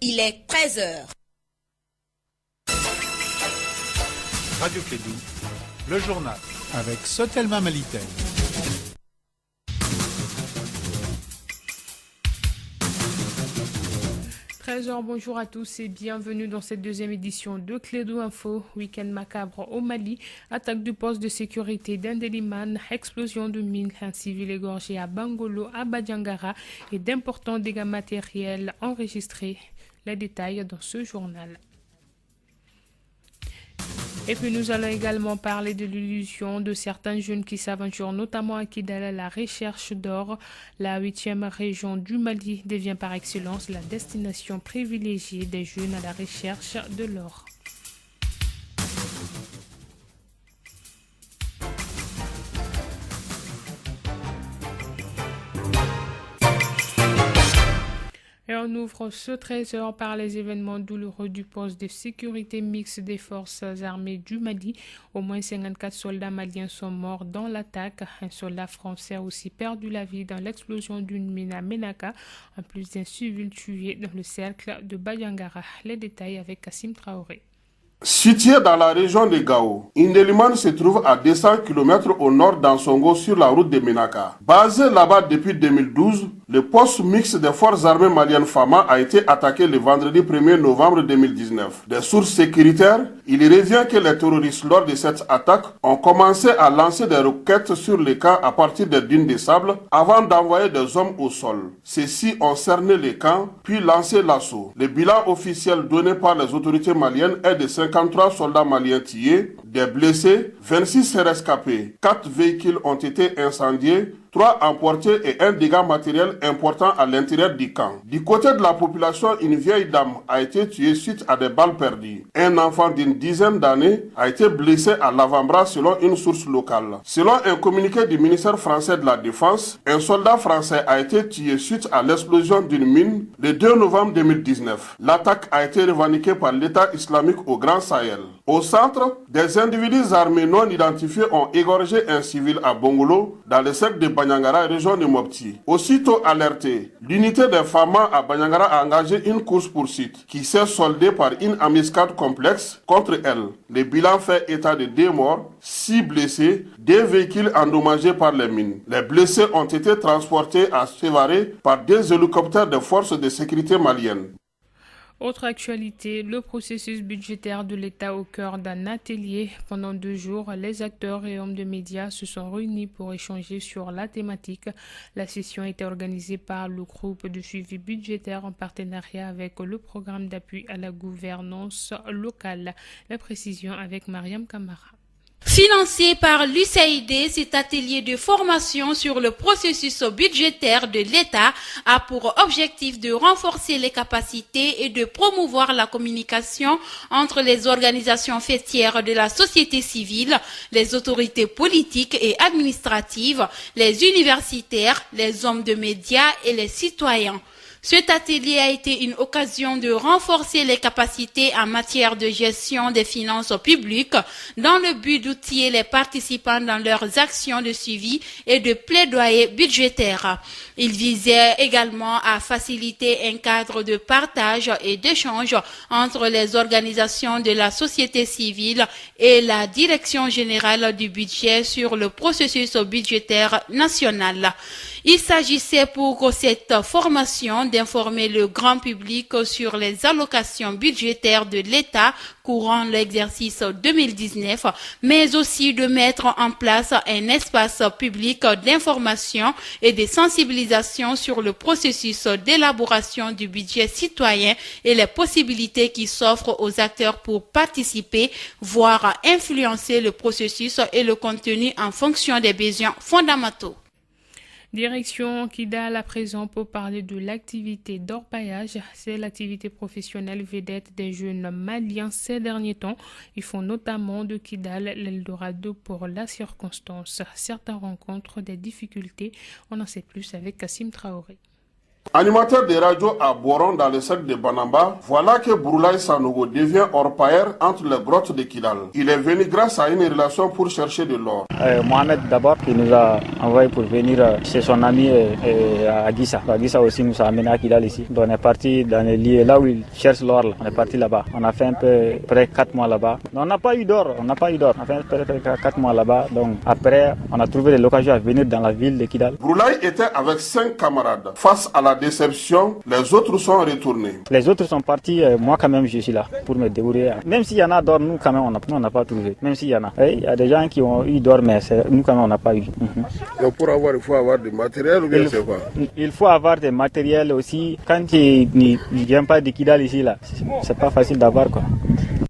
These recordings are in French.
Il est 13h. Radio Clédou, le journal avec Sotelma Malitel. 13h, bonjour à tous et bienvenue dans cette deuxième édition de Clédou Info. Week-end macabre au Mali, attaque du poste de sécurité d'Indeliman, explosion de mines, un civil égorgé à Bangolo, à Badiangara et d'importants dégâts matériels enregistrés. Les détails dans ce journal. Et puis nous allons également parler de l'illusion de certains jeunes qui s'aventurent notamment à Kidal à la recherche d'or. La 8e région du Mali devient par excellence la destination privilégiée des jeunes à la recherche de l'or. Et on ouvre ce 13h par les événements douloureux du poste de sécurité mixte des forces armées du Mali. Au moins 54 soldats maliens sont morts dans l'attaque. Un soldat français a aussi perdu la vie dans l'explosion d'une mine à Menaka, en plus d'un civil tué dans le cercle de Badiangara. Les détails avec Kassim Traoré. Situé dans la région de Gao, Indeliman se trouve à 200 km au nord d'Ansongo sur la route de Menaka. Basé là-bas depuis 2012, le poste mixte des forces armées maliennes FAMA a été attaqué le vendredi 1er novembre 2019. Des sources sécuritaires, il revient que les terroristes lors de cette attaque ont commencé à lancer des roquettes sur les camps à partir des dunes de sable avant d'envoyer des hommes au sol. Ceux-ci ont cerné les camps puis lancé l'assaut. Le bilan officiel donné par les autorités maliennes est de 53 soldats maliens tués, des blessés, 26 rescapés, 4 véhicules ont été incendiés, 3 emportés et un dégât matériel important à l'intérieur du camp. Du côté de la population, une vieille dame a été tuée suite à des balles perdues. Un enfant d'une dizaine d'années a été blessé à l'avant-bras selon une source locale. Selon un communiqué du ministère français de la Défense, un soldat français a été tué suite à l'explosion d'une mine le 2 novembre 2019. L'attaque a été revendiquée par l'État islamique au Grand Sahel. Au centre, des individus armés non identifiés ont égorgé un civil à Bongolo dans le cercle de Banyangara, région de Mopti. Aussitôt alertée, l'unité des FAMA à Banyangara a engagé une course-poursuite qui s'est soldée par une embuscade complexe contre elle. Le bilan fait état de 2 morts, 6 blessés, 2 véhicules endommagés par les mines. Les blessés ont été transportés à Sévaré par 2 hélicoptères des forces de sécurité maliennes. Autre actualité, le processus budgétaire de l'État au cœur d'un atelier. Pendant 2 jours, les acteurs et hommes de médias se sont réunis pour échanger sur la thématique. La session a été organisée par le groupe de suivi budgétaire en partenariat avec le programme d'appui à la gouvernance locale. La précision avec Mariam Kamara. Financé par l'USAID, cet atelier de formation sur le processus budgétaire de l'État a pour objectif de renforcer les capacités et de promouvoir la communication entre les organisations faîtières de la société civile, les autorités politiques et administratives, les universitaires, les hommes de médias et les citoyens. Cet atelier a été une occasion de renforcer les capacités en matière de gestion des finances publiques dans le but d'outiller les participants dans leurs actions de suivi et de plaidoyer budgétaire. Il visait également à faciliter un cadre de partage et d'échange entre les organisations de la société civile et la Direction générale du budget sur le processus budgétaire national. Il s'agissait pour cette formation d'informer le grand public sur les allocations budgétaires de l'État courant l'exercice 2019, mais aussi de mettre en place un espace public d'information et de sensibilisation sur le processus d'élaboration du budget citoyen et les possibilités qui s'offrent aux acteurs pour participer, voire influencer le processus et le contenu en fonction des besoins fondamentaux. Direction Kidal à présent pour parler de l'activité d'orpaillage. C'est l'activité professionnelle vedette des jeunes maliens ces derniers temps. Ils font notamment de Kidal l'Eldorado pour la circonstance. Certains rencontrent des difficultés. On en sait plus avec Kassim Traoré. Animateur de radio à Boron dans le cercle de Banamba, voilà que Broulaye Sanogo devient orpailleur entre les grottes de Kidal. Il est venu grâce à une relation pour chercher de l'or. Mohamed d'abord qui nous a envoyé pour venir chez son ami à Aguissa. Aguissa aussi nous a amené à Kidal ici. Donc on est parti dans les lieux là où il cherche l'or. On est parti là-bas. On a fait un peu près 4 mois là-bas. On n'a pas eu d'or. On a fait près 4 mois là-bas. Donc après on a trouvé l'occasion à venir dans la ville de Kidal. Broulaye était avec 5 camarades. Face à la déception, les autres sont retournés. Les autres sont partis, moi quand même je suis là pour me débrouiller. Même s'il y en a d'or, nous quand même on n'a pas trouvé. Même s'il y en a. Il y a des gens qui ont eu d'or, mais nous quand même on n'a pas eu. Donc pour avoir, il faut avoir du matériel ou bien c'est quoi? Il faut avoir des matériels aussi. Quand tu ne viens pas de Kidal ici, là, c'est pas facile d'avoir quoi.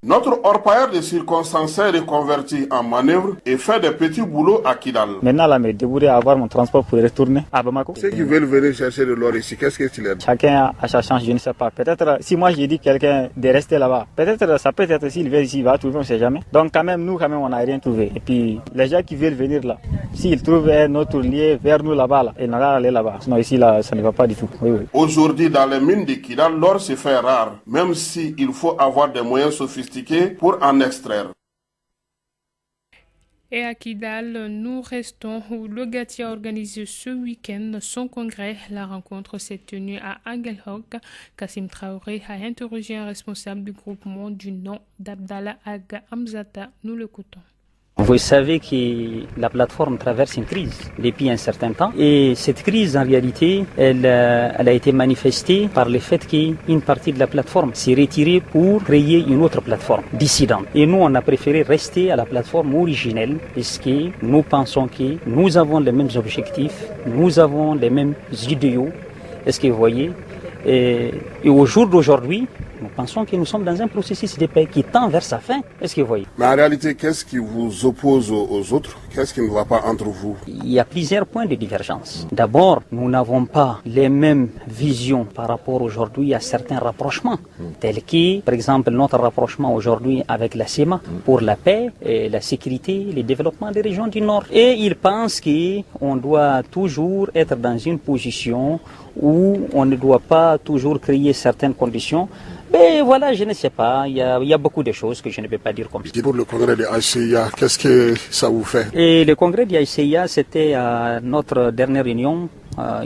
Notre orpailleur de circonstance est reconverti en manœuvre et fait des petits boulots à Kidal. Maintenant, là, me débrouiller à avoir mon transport pour retourner à Bamako. Ceux qui veulent venir chercher de l'or ici, qu'est-ce que tu leur dis? Chacun a sa chance, je ne sais pas. Peut-être, si moi j'ai dit quelqu'un de rester là-bas, peut-être, ça peut être s'il vient ici, il va trouver, on ne sait jamais. Donc, quand même, nous, on n'a rien trouvé. Et puis, les gens qui veulent venir là, s'ils trouvent un autre lieu vers nous là-bas, là, ils n'ont qu'à aller là-bas. Sinon, ici, là, ça ne va pas du tout. Oui. Aujourd'hui, dans les mines de Kidal, l'or se fait rare, même s'il faut avoir des moyens sophistiqués pour en extraire. Et à Kidal, nous restons où le Gatia organise ce week-end son congrès. La rencontre s'est tenue à Aguelhok. Kassim Traoré a interrogé un responsable du groupement du nom d'Abdallah Aga Hamzata. Nous l'écoutons. Vous savez que la plateforme traverse une crise depuis un certain temps et cette crise en réalité elle a été manifestée par le fait qu'une partie de la plateforme s'est retirée pour créer une autre plateforme dissidente. Et nous on a préféré rester à la plateforme originelle parce que nous pensons que nous avons les mêmes objectifs, nous avons les mêmes idéaux. Est-ce que vous voyez? Et au jour d'aujourd'hui, nous pensons que nous sommes dans un processus de paix qui tend vers sa fin. Est-ce que vous voyez? Mais en réalité, qu'est-ce qui vous oppose aux autres? Qu'est-ce qui ne va pas entre vous? Il y a plusieurs points de divergence. D'abord, nous n'avons pas les mêmes visions par rapport aujourd'hui à certains rapprochements, tels que, par exemple, notre rapprochement aujourd'hui avec la CEMA pour la paix, et la sécurité, le développement des régions du Nord. Et ils pensent qu'on doit toujours être dans une position où on ne doit pas toujours créer certaines conditions. Mais voilà, je ne sais pas, il y a beaucoup de choses que je ne peux pas dire comme ça. Pour le congrès de ACIA, qu'est-ce que ça vous fait? Et le congrès de ACIA, c'était à notre dernière réunion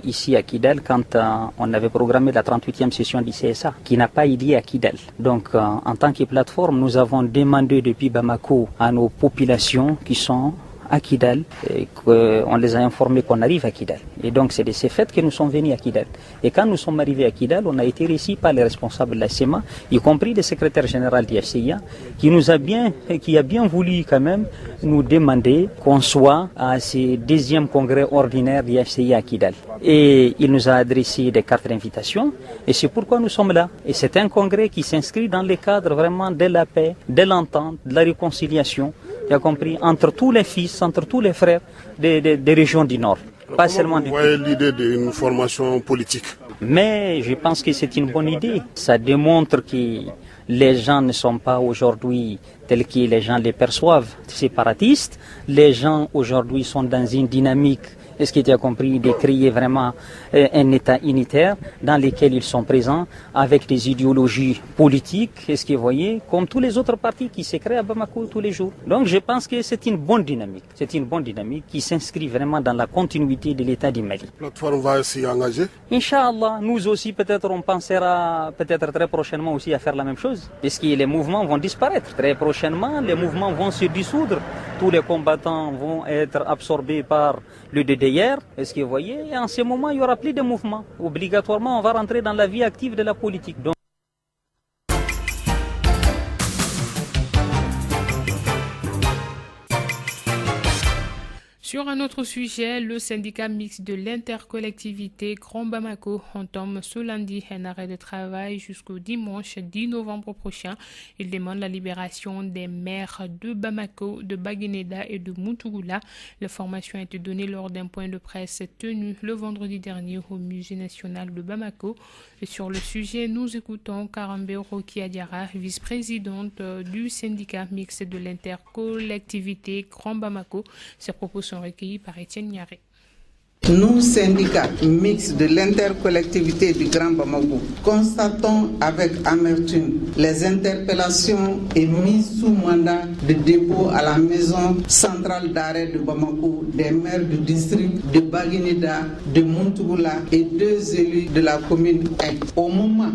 ici à Kidal quand on avait programmé la 38e session du CSA qui n'a pas eu lieu à Kidal. Donc en tant que plateforme, nous avons demandé depuis Bamako à nos populations qui sont à Kidal et qu'on les a informés qu'on arrive à Kidal. Et donc c'est de ces faits que nous sommes venus à Kidal. Et quand nous sommes arrivés à Kidal, on a été reçus par les responsables de la CEMA, y compris le secrétaire général de l'HCIA, qui a bien voulu quand même nous demander qu'on soit à ce deuxième congrès ordinaire de l'HCIA à Kidal. Et il nous a adressé des cartes d'invitation et c'est pourquoi nous sommes là. Et c'est un congrès qui s'inscrit dans le cadre vraiment de la paix, de l'entente, de la réconciliation, tu as compris, entre tous les fils, entre tous les frères des régions du Nord. Pas seulement vous voyez l'idée d'une formation politique? Mais je pense que c'est une bonne idée. Ça démontre que les gens ne sont pas aujourd'hui tels que les gens les perçoivent, séparatistes. Les gens aujourd'hui sont dans une dynamique, est-ce que tu as compris, de créer vraiment un État unitaire dans lequel ils sont présents avec des idéologies politiques, est-ce que vous voyez, comme tous les autres partis qui se créent à Bamako tous les jours. Donc je pense que c'est une bonne dynamique. C'est une bonne dynamique qui s'inscrit vraiment dans la continuité de l'État du Mali. La plateforme va s'y engager? Inch'Allah, nous aussi peut-être on pensera peut-être très prochainement aussi à faire la même chose. Parce que les mouvements vont disparaître. Très prochainement, les mouvements vont se dissoudre. Tous les combattants vont être absorbés par le DDR. Est-ce que vous voyez? Et en ce moment, il n'y aura plus de mouvements. Obligatoirement, on va rentrer dans la vie active de la politique. Donc, sur un autre sujet, le syndicat mixte de l'intercollectivité Grand Bamako entame ce lundi un arrêt de travail jusqu'au dimanche 10 novembre prochain. Il demande la libération des maires de Bamako, de Baguénéda et de Moutougula. L'information a été donnée lors d'un point de presse tenu le vendredi dernier au Musée national de Bamako. Et sur le sujet, nous écoutons Karambe Roki Adiara, vice-présidente du syndicat mixte de l'intercollectivité Grand Bamako. Ses propos sont recueillis par Étienne Niaré. Nous, syndicats mixtes de l'intercollectivité du Grand Bamako, constatons avec amertume les interpellations et mises sous mandat de dépôt à la maison centrale d'arrêt de Bamako des maires du district de Baguinida, de Montougoula et 2 élus de la commune 1. Au moment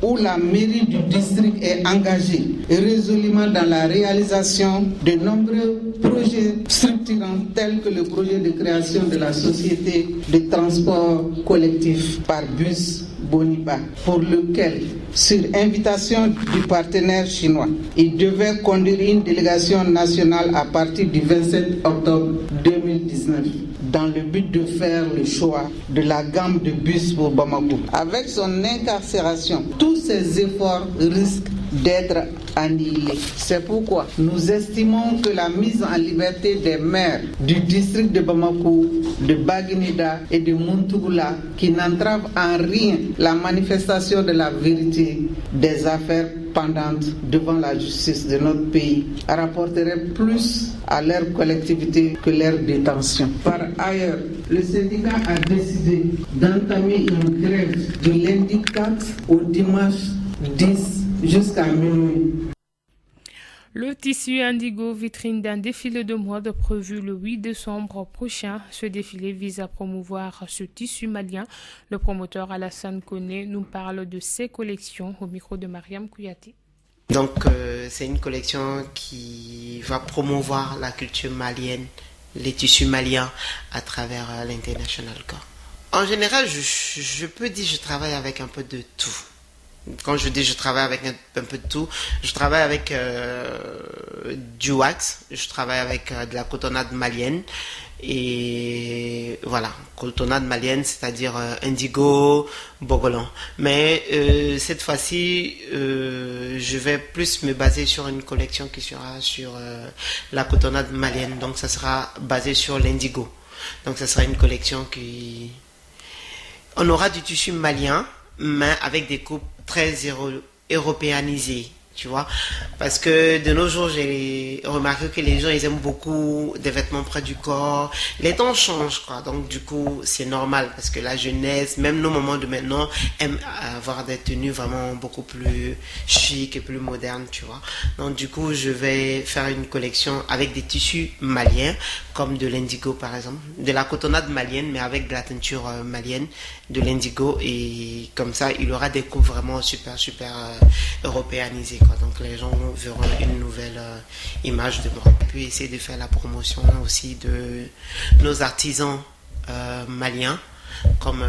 où la mairie du district est engagée résolument dans la réalisation de nombreux projets structurants tels que le projet de création de la société de transport collectif par bus Boniba, pour lequel, sur invitation du partenaire chinois, il devait conduire une délégation nationale à partir du 27 octobre 2019. Dans le but de faire le choix de la gamme de bus pour Bamako. Avec son incarcération, tous ces efforts risquent d'être annihilés. C'est pourquoi nous estimons que la mise en liberté des maires du district de Bamako, de Baguinida et de Montougoula, qui n'entrave en rien la manifestation de la vérité des affaires pendantes devant la justice de notre pays, rapporterait plus à leur collectivité que leur détention. Par ailleurs, le syndicat a décidé d'entamer une grève du lundi 4 au dimanche 10 jusqu'à minuit. Le tissu indigo, vitrine d'un défilé de mode prévu le 8 décembre prochain. Ce défilé vise à promouvoir ce tissu malien. Le promoteur Alassane Koné nous parle de ses collections au micro de Mariam Kouyaté. Donc c'est une collection qui va promouvoir la culture malienne, les tissus maliens à travers l'International Corps. En général, je peux dire que je travaille avec un peu de tout. Quand je dis je travaille avec un peu de tout, je travaille avec du wax, je travaille avec de la cotonnade malienne. Et voilà, cotonnade malienne, c'est-à-dire indigo, bogolan. Mais cette fois-ci, je vais plus me baser sur une collection qui sera sur la cotonnade malienne. Donc ça sera basé sur l'indigo. Donc ça sera une collection qui... On aura du tissu malien, mais avec des coupes très européanisées. Tu vois, parce que de nos jours, j'ai remarqué que les gens, ils aiment beaucoup des vêtements près du corps. Les temps changent, quoi. Donc, du coup, c'est normal parce que la jeunesse, même nos mamans de maintenant, aiment avoir des tenues vraiment beaucoup plus chic et plus modernes, tu vois. Donc, du coup, je vais faire une collection avec des tissus maliens, comme de l'indigo, par exemple. De la cotonnade malienne, mais avec de la teinture malienne, de l'indigo. Et comme ça, il aura des coupes vraiment super européanisées. Donc les gens verront une nouvelle image de moi. Puis essayer de faire la promotion aussi de nos artisans maliens, comme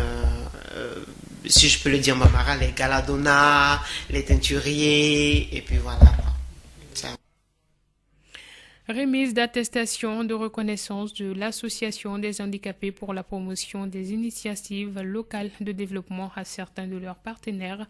si je peux le dire Mamara, les galadona, les teinturiers, et puis voilà. Remise d'attestation de reconnaissance de l'Association des handicapés pour la promotion des initiatives locales de développement à certains de leurs partenaires.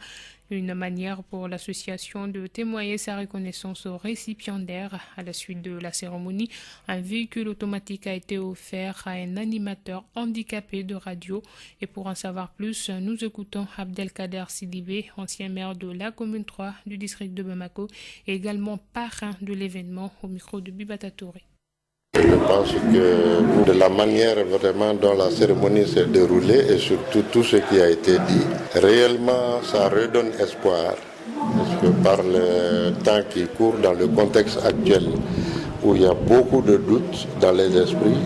Une manière pour l'association de témoigner sa reconnaissance aux récipiendaires. À la suite de la cérémonie, un véhicule automatique a été offert à un animateur handicapé de radio. Et pour en savoir plus, nous écoutons Abdelkader Sidibé, ancien maire de la commune 3 du district de Bamako et également parrain de l'événement au micro de Bibata Touré. Je pense que de la manière vraiment dont la cérémonie s'est déroulée et surtout tout ce qui a été dit, réellement ça redonne espoir. Parce que par le temps qui court, dans le contexte actuel, où il y a beaucoup de doutes dans les esprits,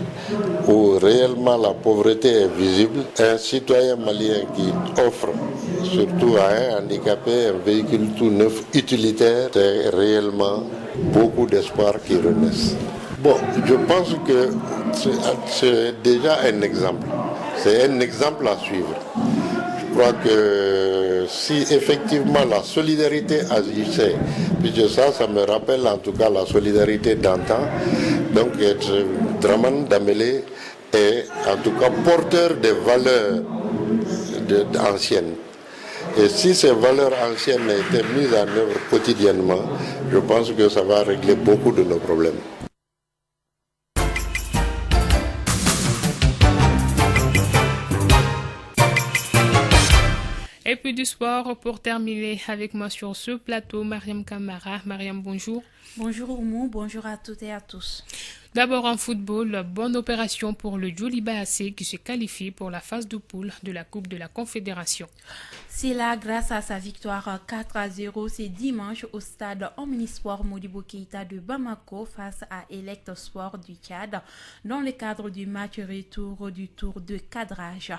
où réellement la pauvreté est visible, un citoyen malien qui offre surtout à un handicapé un véhicule tout neuf utilitaire, c'est réellement beaucoup d'espoir qui renaissent. Bon, je pense que c'est déjà un exemple. C'est un exemple à suivre. Je crois que si effectivement la solidarité agissait, puisque ça me rappelle en tout cas la solidarité d'antan, donc Draman Damele est en tout cas porteur des valeurs anciennes. Et si ces valeurs anciennes étaient mises en œuvre quotidiennement, je pense que ça va régler beaucoup de nos problèmes. Et puis du sport pour terminer avec moi sur ce plateau, Mariam Kamara. Mariam, bonjour. Bonjour Oumou, bonjour à toutes et à tous. D'abord en football, bonne opération pour le Djoliba AC qui se qualifie pour la phase de poule de la Coupe de la Confédération. C'est là grâce à sa victoire 4-0 ce dimanche au stade Omnisport Modibo Keïta de Bamako face à Elect Sport du Tchad dans le cadre du match retour du tour de cadrage.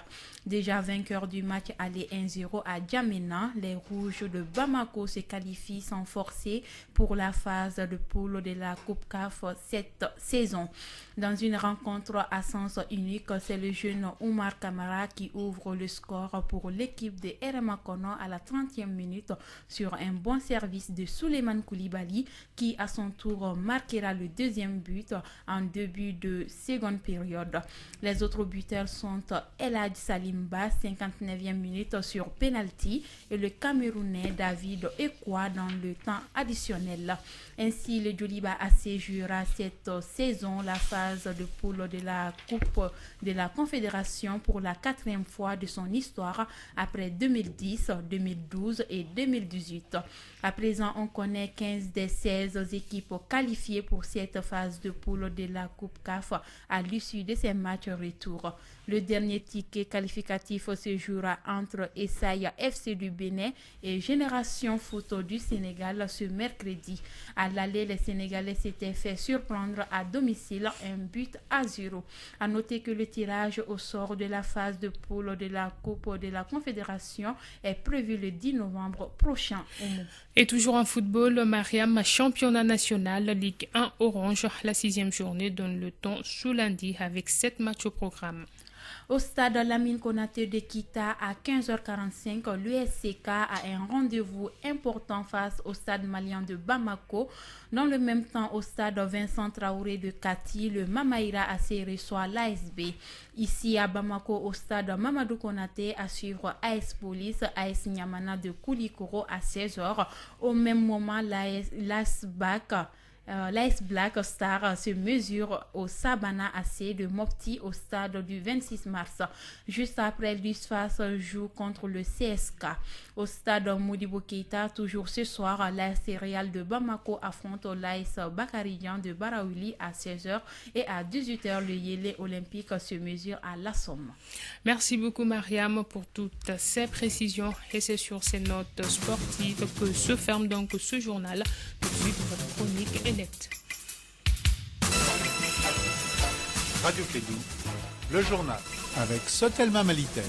Déjà vainqueur du match aller 1-0 à Djamena, les Rouges de Bamako se qualifient sans forcer pour la phase de poule de la Coupe CAF cette saison. Dans une rencontre à sens unique, c'est le jeune Oumar Kamara qui ouvre le score pour l'équipe de RMA Kono à la 30e minute sur un bon service de Souleymane Koulibaly qui à son tour marquera le deuxième but en début de seconde période. Les autres buteurs sont El Hadj Salimba 59e minute sur penalty et le Camerounais David Ekwa dans le temps additionnel. Ainsi, le Djoliba AC jouera cette saison la phase de poule de la Coupe de la Confédération pour la 4e fois de son histoire après 2010, 2012 et 2018. À présent, on connaît 15 des 16 équipes qualifiées pour cette phase de poule de la Coupe CAF à l'issue de ces matchs retour. Le dernier ticket qualificatif se jouera entre Essaïa FC du Bénin et Génération Foot du Sénégal ce mercredi. À l'aller, les Sénégalais s'étaient fait surprendre à domicile 1-0. À noter que le tirage au sort de la phase de poule de la Coupe de la Confédération est prévu le 10 novembre prochain. Et toujours en football, Mariam, championnat national Ligue 1 Orange, la 6e journée donne le ton sous lundi avec 7 matchs au programme. Au stade Lamine Konaté de Kita à 15h45, l'USCK a un rendez-vous important face au stade malien de Bamako. Dans le même temps, au stade Vincent Traoré de Kati, le Mamaïra AC reçoit l'ASB. Ici à Bamako, au stade Mamadou Konaté, à suivre AS Police, AS Niamana de Koulikoro à 16h. Au même moment, l'AS Black Star se mesure au Sabana AC de Mopti au stade du 26 mars. Juste après, l'USFAS joue contre le CSK. Au stade Modibo Keïta, toujours ce soir, l'AS Real de Bamako affronte l'AS Bakarijan de Baraouli à 16h et à 18h, le Yélé Olympique se mesure à La Somme. Merci beaucoup Mariam pour toutes ces précisions et c'est sur ces notes sportives que se ferme donc ce journal. Tout de suite, votre chronique Elect. Radio Kédou, le journal avec Sotelma Malitel.